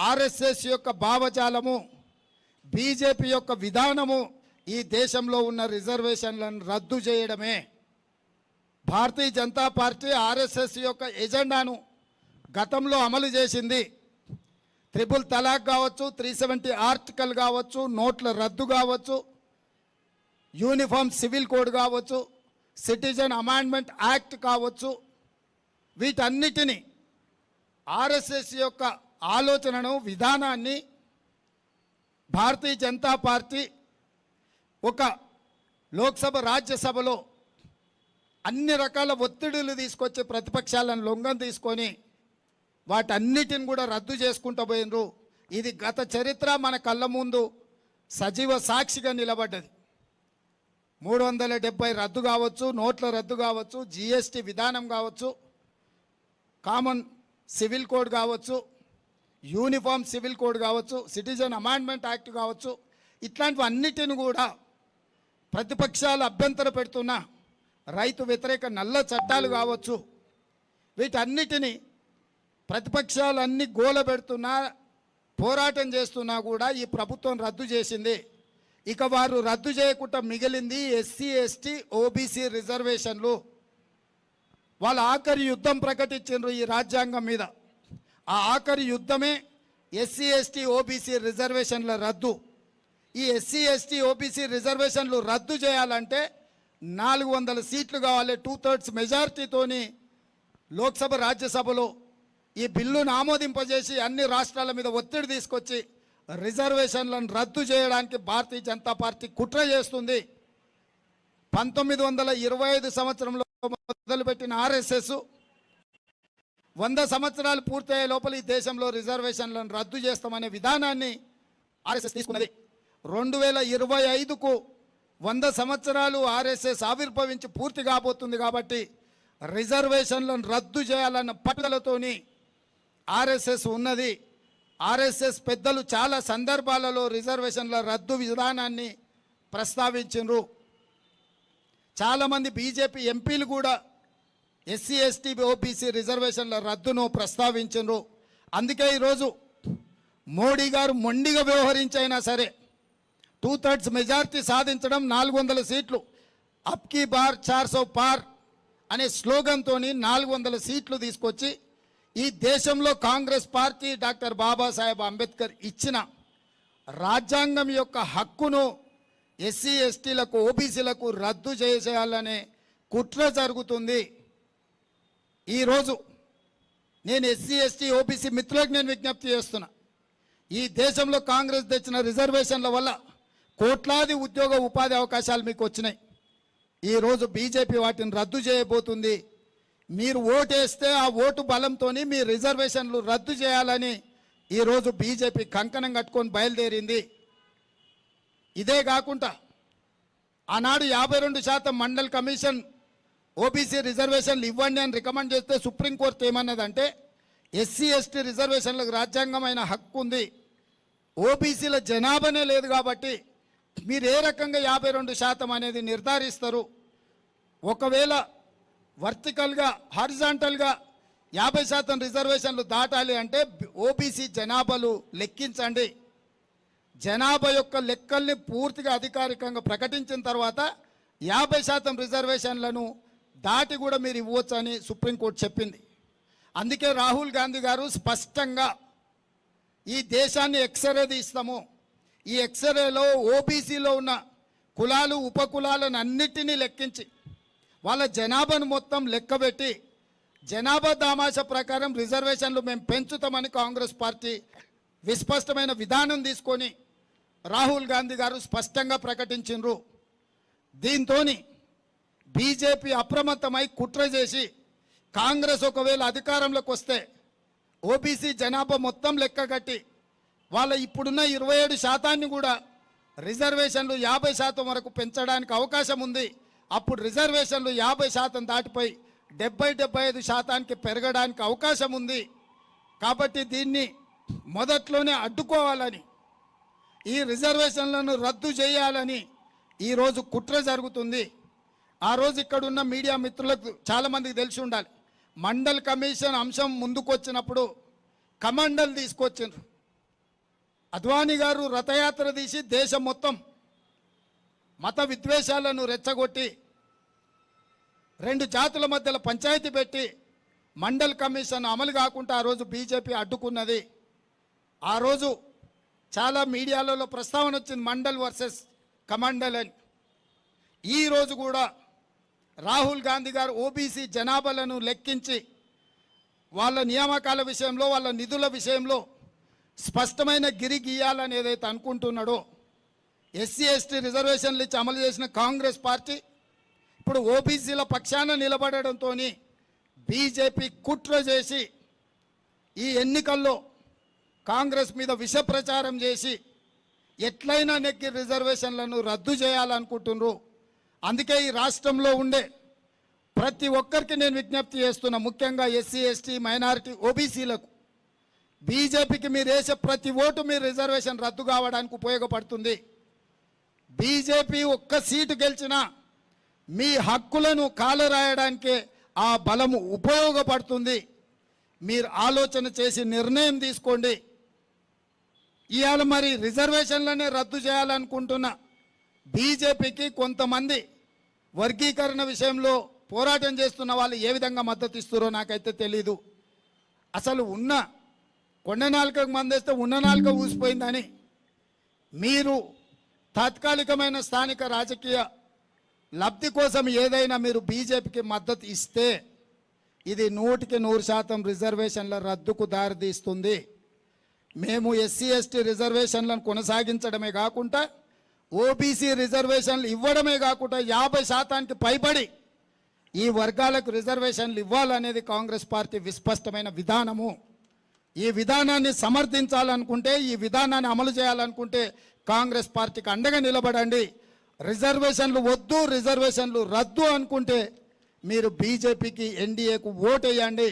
RSS యొక్క భావజాలము, BJP యొక్క విధానము ఈ దేశంలో ఉన్న రిజర్వేషన్లను రద్దు చేయడమే. భారతీయ జనతా పార్టీ ఆర్ఎస్ఎస్ యొక్క ఎజెండాను గతంలో అమలు చేసింది. ట్రిపుల్ తలాక్ కావచ్చు, 370 ఆర్టికల్ కావచ్చు, నోట్ల రద్దు కావచ్చు, యూనిఫామ్ సివిల్ కోడ్ కావచ్చు, సిటిజన్ అమెండ్మెంట్ యాక్ట్ కావచ్చు, వీటన్నిటినీ ఆర్ఎస్ఎస్ యొక్క ఆలోచనను, విధానాన్ని భారతీయ జనతా పార్టీ ఒక లోక్సభ, రాజ్యసభలో అన్ని రకాల ఒత్తిడులు తీసుకొచ్చి ప్రతిపక్షాలను లొంగం తీసుకొని వాటన్నిటిని కూడా రద్దు చేసుకుంటూ పోయినరు. ఇది గత చరిత్ర మన కళ్ళ ముందు సజీవ సాక్షిగా నిలబడ్డది. 370 రద్దు కావచ్చు, నోట్ల రద్దు కావచ్చు, జిఎస్టీ విధానం కావచ్చు, కామన్ సివిల్ కోడ్ కావచ్చు, యూనిఫామ్ సివిల్ కోడ్ కావచ్చు, సిటిజన్ అమెండ్మెంట్ యాక్ట్ కావచ్చు, ఇట్లాంటివన్నిటిని కూడా ప్రతిపక్షాలు అభ్యంతర పెడుతున్న రైతు వ్యతిరేక నల్ల చట్టాలు కావచ్చు, వీటన్నిటిని ప్రతిపక్షాలన్నీ గోల పెడుతున్నా, పోరాటం చేస్తున్నా కూడా ఈ ప్రభుత్వం రద్దు చేసింది. ఇక వారు రద్దు చేయకుండా మిగిలింది ఎస్సీ, ఎస్టీ, ఓబీసీ రిజర్వేషన్లు. వాళ్ళ ఆఖరి యుద్ధం ప్రకటించారు ఈ రాజ్యాంగం మీద. ఆ ఆఖరి యుద్ధమే ఎస్సీ, ఎస్టీ, ఓబీసీ రిజర్వేషన్ల రద్దు. ఈ ఎస్సీ, ఎస్టీ, ఓబీసీ రిజర్వేషన్లు రద్దు చేయాలంటే 400 సీట్లు కావాలి. 2/3 మెజారిటీతోని లోక్సభ, రాజ్యసభలో ఈ బిల్లును ఆమోదింపజేసి అన్ని రాష్ట్రాల మీద ఒత్తిడి తీసుకొచ్చి రిజర్వేషన్లను రద్దు చేయడానికి భారతీయ జనతా పార్టీ కుట్ర చేస్తుంది. 1925 సంవత్సరంలో మొదలుపెట్టిన ఆర్ఎస్ఎస్ 100 సంవత్సరాలు పూర్తయ్యే లోపల ఈ దేశంలో రిజర్వేషన్లను రద్దు చేస్తామనే విధానాన్ని ఆర్ఎస్ఎస్ తీసుకున్నది. 2025కు 100 సంవత్సరాలు ఆర్ఎస్ఎస్ ఆవిర్భవించి పూర్తి కాబోతుంది. కాబట్టి రిజర్వేషన్లను రద్దు చేయాలన్న పట్టుదలతోని ఆర్ఎస్ఎస్ ఉన్నది. ఆర్ఎస్ఎస్ పెద్దలు చాలా సందర్భాలలో రిజర్వేషన్ల రద్దు విధానాన్ని ప్రస్తావించారు. చాలామంది బీజేపీ ఎంపీలు కూడా ఎస్సీ, ఎస్టీ, ఓబీసీ రిజర్వేషన్ల రద్దును ప్రస్తావించారు. అందుకే ఈరోజు మోడీ గారు మొండిగా వ్యవహరించైనా సరే 2/3 మెజారిటీ సాధించడం, 400 సీట్లు, అప్కీ బార్ 400 పార్ అనే స్లోగన్తో 400 సీట్లు తీసుకొచ్చి ఈ దేశంలో కాంగ్రెస్ పార్టీ డాక్టర్ బాబాసాహెబ్ అంబేద్కర్ ఇచ్చిన రాజ్యాంగం యొక్క హక్కును ఎస్సీ, ఎస్టీలకు, ఓబీసీలకు రద్దు చేయాలనే కుట్ర జరుగుతుంది. ఈరోజు నేను ఎస్సీ, ఎస్టీ, ఓబీసీ మిత్రులకు నేను విజ్ఞప్తి చేస్తున్నా. ఈ దేశంలో కాంగ్రెస్ తెచ్చిన రిజర్వేషన్ల వల్ల కోట్లాది ఉద్యోగ ఉపాధి అవకాశాలు మీకు వచ్చినాయి. ఈరోజు బీజేపీ వాటిని రద్దు చేయబోతుంది. మీరు ఓటేస్తే ఆ ఓటు బలంతో మీ రిజర్వేషన్లు రద్దు చేయాలని ఈరోజు బీజేపీ కంకణం కట్టుకొని బయలుదేరింది. ఇదే కాకుండా ఆనాడు 52% మండల్ కమిషన్ ఓబీసీ రిజర్వేషన్లు ఇవ్వండి అని రికమెండ్ చేస్తే సుప్రీంకోర్టు ఏమన్నదంటే ఎస్సీ, ఎస్టీ రిజర్వేషన్లకు రాజ్యాంగమైన హక్కు ఉంది, ఓబీసీల జనాభానే లేదు కాబట్టి మీరు ఏ రకంగా 52% అనేది నిర్ధారిస్తారు. ఒకవేళ వర్టికల్గా, హారిజాంటల్గా 50% రిజర్వేషన్లు దాటాలి అంటే ఓబీసీ జనాభాలు లెక్కించండి. జనాభా యొక్క లెక్కల్ని పూర్తిగా అధికారికంగా ప్రకటించిన తర్వాత 50% రిజర్వేషన్లను దాటి కూడా మీరు ఇవ్వచ్చని సుప్రీంకోర్టు చెప్పింది. అందుకే రాహుల్ గాంధీ గారు స్పష్టంగా ఈ దేశాన్ని ఎక్స్రే తీస్తాము, ఈ ఎక్స్రేలో ఓబీసీలో ఉన్న కులాలు, ఉపకులాలను అన్నిటినీ లెక్కించి వాళ్ళ జనాభాను మొత్తం లెక్కబెట్టి జనాభా దామాష ప్రకారం రిజర్వేషన్లు మేము పెంచుతామని కాంగ్రెస్ పార్టీ విస్పష్టమైన విధానం తీసుకొని రాహుల్ గాంధీ గారు స్పష్టంగా ప్రకటించారు. దీంతో బీజేపీ అప్రమత్తమై కుట్ర చేసి కాంగ్రెస్ ఒకవేళ అధికారంలోకి వస్తే ఓబీసీ జనాభా మొత్తం లెక్కగట్టి వాళ్ళ ఇప్పుడున్న 27% కూడా రిజర్వేషన్లు 50% వరకు పెంచడానికి అవకాశం ఉంది. అప్పుడు రిజర్వేషన్లు 50% దాటిపోయి 70-75% పెరగడానికి అవకాశం ఉంది. కాబట్టి దీన్ని మొదట్లోనే అడ్డుకోవాలని, ఈ రిజర్వేషన్లను రద్దు చేయాలని ఈరోజు కుట్ర జరుగుతుంది. ఆ రోజు ఇక్కడున్న మీడియా మిత్రులకు చాలామందికి తెలిసి ఉండాలి, మండల్ కమిషన్ అంశం ముందుకు వచ్చినప్పుడు కమండల్ తీసుకొచ్చిండ్రు. అద్వానీ గారు రథయాత్ర తీసి దేశం మొత్తం మత విద్వేషాలను రెచ్చగొట్టి రెండు జాతుల మధ్యలో పంచాయతీ పెట్టి మండల్ కమిషన్ అమలు కాకుండా ఆ రోజు బీజేపీ అడ్డుకున్నది. ఆ రోజు చాలా మీడియాలలో ప్రస్తావన వచ్చింది మండల్ వర్సెస్ కమండల్ అని. ఈరోజు కూడా రాహుల్ గాంధీ గారు ఓబీసీ జనాభాలను లెక్కించి వాళ్ళ నియామకాల విషయంలో వాళ్ళ నిధుల విషయంలో స్పష్టమైన గిరి గీయాలని ఏదైతే అనుకుంటున్నాడో, ఎస్సీ ఎస్టీ రిజర్వేషన్లు ఇచ్చి అమలు చేసిన కాంగ్రెస్ పార్టీ ఇప్పుడు ఓబీసీల పక్షాన నిలబడడంతో బీజేపీ కుట్ర చేసి ఈ ఎన్నికల్లో కాంగ్రెస్ మీద విష ప్రచారం చేసి ఎట్లయినా నెక్కి రిజర్వేషన్లను రద్దు చేయాలనుకుంటున్నారు. అందుకే ఈ రాష్ట్రంలో ఉండే ప్రతి ఒక్కరికి నేను విజ్ఞప్తి చేస్తున్నా, ముఖ్యంగా ఎస్సీ ఎస్టీ మైనారిటీ ఓబీసీలకు, బీజేపీకి మీరు వేసే ప్రతి ఓటు మీ రిజర్వేషన్ రద్దు కావడానికి ఉపయోగపడుతుంది. బీజేపీ ఒక్క సీటు గెలిచినా మీ హక్కులను కాలరాయడానికే ఆ బలము ఉపయోగపడుతుంది. మీరు ఆలోచన చేసి నిర్ణయం తీసుకోండి. ఇవాళ మరి రిజర్వేషన్లనే రద్దు చేయాలనుకుంటున్న బీజేపీకి కొంతమంది వర్గీకరణ విషయంలో పోరాటం చేస్తున్న వాళ్ళు ఏ విధంగా మద్దతు ఇస్తారో నాకైతే తెలీదు. అసలు ఉన్న కొండ నాలుకకు మందేస్తే ఉన్న నాలుక ఊసిపోయిందని మీరు తాత్కాలికమైన స్థానిక రాజకీయ లబ్ధి కోసం ఏదైనా మీరు బీజేపీకి మద్దతు ఇస్తే ఇది 100% రిజర్వేషన్ల రద్దుకు దారితీస్తుంది. మేము ఎస్సీ ఎస్టీ రిజర్వేషన్లను కొనసాగించడమే కాకుండా ఓబీసీ రిజర్వేషన్లు ఇవ్వడమే కాకుండా 50% పైబడి ఈ వర్గాలకు రిజర్వేషన్లు ఇవ్వాలనేది కాంగ్రెస్ పార్టీ విస్పష్టమైన విధానము. ఈ విధానాన్ని సమర్థించాలనుకుంటే, ఈ విధానాన్ని అమలు చేయాలనుకుంటే కాంగ్రెస్ పార్టీకి అండగా నిలబడండి. రిజర్వేషన్లు వద్దు, రిజర్వేషన్లు రద్దు అనుకుంటే మీరు బీజేపీకి ఎన్డీఏకు ఓటేయండి.